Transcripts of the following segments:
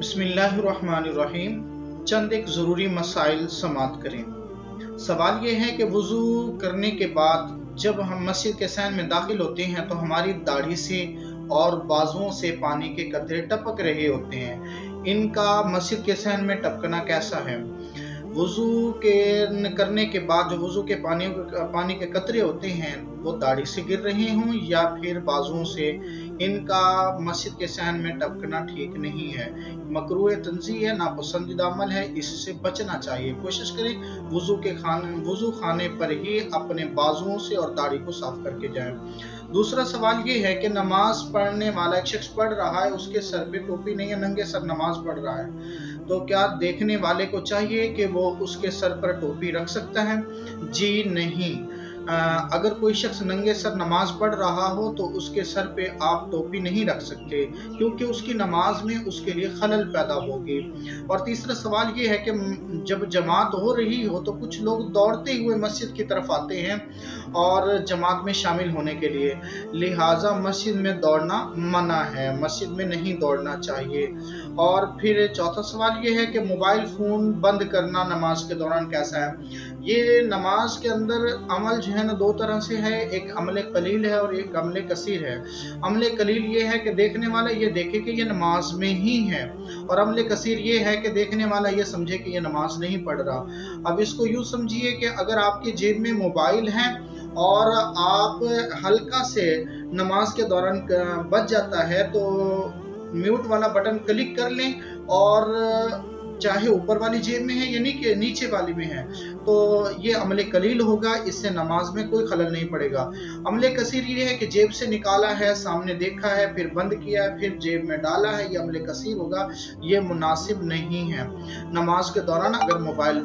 बिस्मिल्लाहिर्रहमानिर्रहीम। चंद एक ज़रूरी मसाइल समाअत करें। सवाल ये है कि वज़ू करने के बाद जब हम मस्जिद के सहन में दाखिल होते हैं तो हमारी दाढ़ी से और बाजुओं से पानी के कतरे टपक रहे होते हैं। इनका मस्जिद के सहन में टपकना कैसा है? वज़ू करने के बाद जो वज़ू के पानी के कतरे होते हैं वो दाढ़ी से गिर रहे हों या फिर बाजुओं से, इनका मस्जिद के सहन में टपकना ठीक नहीं है। मकरूह तंज़ीह है, नापसंदीदा अमल है, इससे बचना चाहिए। कोशिश करें वज़ू खाने पर ही अपने बाजुओं से और दाढ़ी को साफ करके जाएं। दूसरा सवाल ये है कि नमाज पढ़ने वाला एक शख्स पढ़ रहा है, उसके सर पे टोपी नहीं है, नंगे सर नमाज पढ़ रहा है, तो क्या देखने वाले को चाहिए कि वो उसके सर पर टोपी रख सकता है? जी नहीं। अगर कोई शख्स नंगे सर नमाज पढ़ रहा हो तो उसके सर पे आप टोपी नहीं रख सकते, क्योंकि उसकी नमाज में उसके लिए खलल पैदा होगी। और तीसरा सवाल ये है कि जब जमात हो रही हो तो कुछ लोग दौड़ते हुए मस्जिद की तरफ आते हैं और जमात में शामिल होने के लिए, लिहाजा मस्जिद में दौड़ना मना है, मस्जिद में नहीं दौड़ना चाहिए। और फिर चौथा सवाल ये है कि मोबाइल फ़ोन बंद करना नमाज के दौरान कैसा है? ये नमाज के अंदर अमल जो है ना दो तरह से है, एक अमल कलील है और एक अमल कसीर है। अमल कलील ये है कि देखने वाला ये देखे कि ये नमाज में ही है, और अमल कसीर ये है कि देखने वाला ये समझे कि ये नमाज नहीं पढ़ रहा। अब इसको यूँ समझिए कि अगर आपकी जेब में मोबाइल है और आप हल्का से नमाज के दौरान बच जाता है तो म्यूट वाला बटन क्लिक कर लें, और चाहे ऊपर वाली जेब में है यानी कि नीचे वाली में है, तो ये अमले कलील होगा, इससे नमाज में कोई खलल नहीं पड़ेगा। अमले कसीर ये है कि जेब से निकाला है, सामने देखा है, फिर बंद किया है, फिर जेब में डाला है, ये अमले कसीर होगा, ये मुनासिब नहीं है। नमाज के दौरान अगर मोबाइल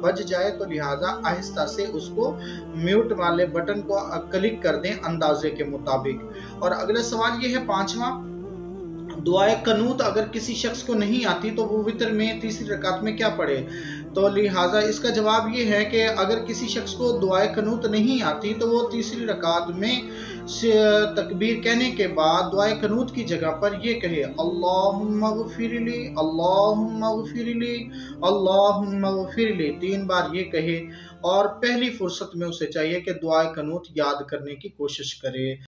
बज जाए तो लिहाजा आहिस्ता से उसको म्यूट वाले बटन को क्लिक कर दें अंदाजे के मुताबिक। और अगला सवाल ये है पांचवा, दुआए कनूत अगर किसी शख्स को नहीं आती तो वो वितर में तीसरी रकात में क्या पढ़े? तो लिहाजा इसका जवाब ये है कि अगर किसी शख्स को दुआए कनूत नहीं आती तो वो तीसरी रकात में तकबीर कहने के बाद दुआए कनूत की जगह पर ये कहे, अल्लाहुम्मा ग़फ़िरली, अल्लाहुम्मा ग़फ़िरली, अल्लाहुम्मा ग़फ़िरली, 3 बार ये कहे। और पहली फुर्सत में उसे चाहिए कि दुआए कनूत याद करने की कोशिश करे।